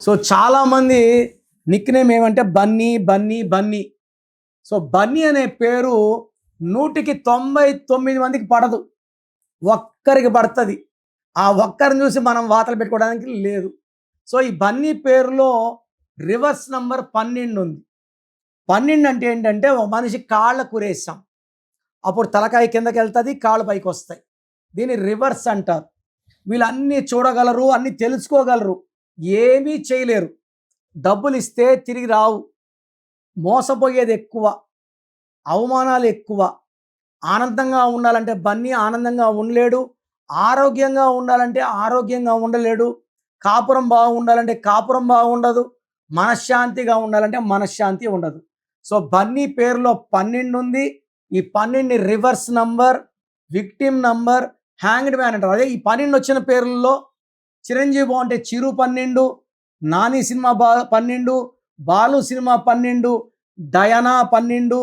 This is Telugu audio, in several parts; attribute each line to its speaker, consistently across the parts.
Speaker 1: సో చాలామంది నిక్నేమ్ ఏమంటే బన్నీ బన్నీ బన్నీ. సో బన్నీ అనే పేరు 100కి 99 మందికి పడదు, ఒక్కరికి పడుతుంది. ఆ ఒక్కరిని చూసి మనం వాతలు పెట్టుకోవడానికి లేదు. సో ఈ బన్నీ పేరులో రివర్స్ నంబర్ 12 ఉంది. 12 అంటే ఏంటంటే ఒక మనిషి కాళ్ళ కురేసాం, అప్పుడు తలకాయ కిందకి వెళ్తుంది, కాళ్ళు పైకి వస్తాయి. దీన్ని రివర్స్ అంటారు. వీళ్ళు అన్నీ చూడగలరు, అన్నీ తెలుసుకోగలరు, ఏమీ చేయలేరు. డబ్బులు ఇస్తే తిరిగి రావు, మోసపోయేది ఎక్కువ, అవమానాలు ఎక్కువ. ఆనందంగా ఉండాలంటే బన్నీ ఆనందంగా ఉండలేడు, ఆరోగ్యంగా ఉండాలంటే ఆరోగ్యంగా ఉండలేడు, కాపురం బాగుండాలంటే కాపురం బాగుండదు, మనశ్శాంతిగా ఉండాలంటే మనశ్శాంతి ఉండదు. సో బన్నీ పేరులో 12 ఉంది. ఈ 12 reverse number, victim number, hanged man అంటారు. అదే ఈ 12 వచ్చిన పేర్లలో చిరంజీవి బాగుంటే చిరు 12, Nani cinema 12, Balu cinema 12, Diana 12,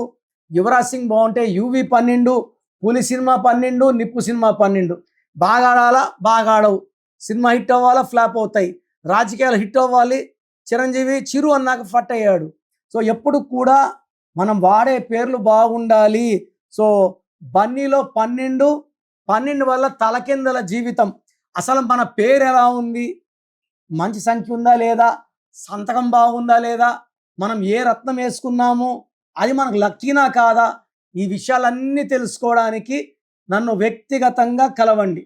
Speaker 1: Yuvraj Singh బాగుంటే యువి 12, పులి సినిమా 12, నిప్పు సినిమా 12. బాగా ఆడాలా, బాగా ఆడవు, సినిమా హిట్ అవ్వాలా, ఫ్లాప్ అవుతాయి, రాజకీయాలు హిట్ అవ్వాలి. చిరంజీవి చిరు అన్నాక ఫట్ అయ్యాడు. సో ఎప్పుడు కూడా మనం వాడే పేర్లు బాగుండాలి. సో బన్నీలో 12, 12 వల్ల తలకిందల జీవితం. అసలు మన పేరు ఎలా ఉంది, మంచి సంఖ్య ఉందా లేదా, సంతకం బాగుందా లేదా, మనం ఏ రత్నం వేసుకున్నాము, అది మనకు లక్కీనా కాదా, ఈ విషయాలన్నీ తెలుసుకోవడానికి నన్ను వ్యక్తిగతంగా కలవండి.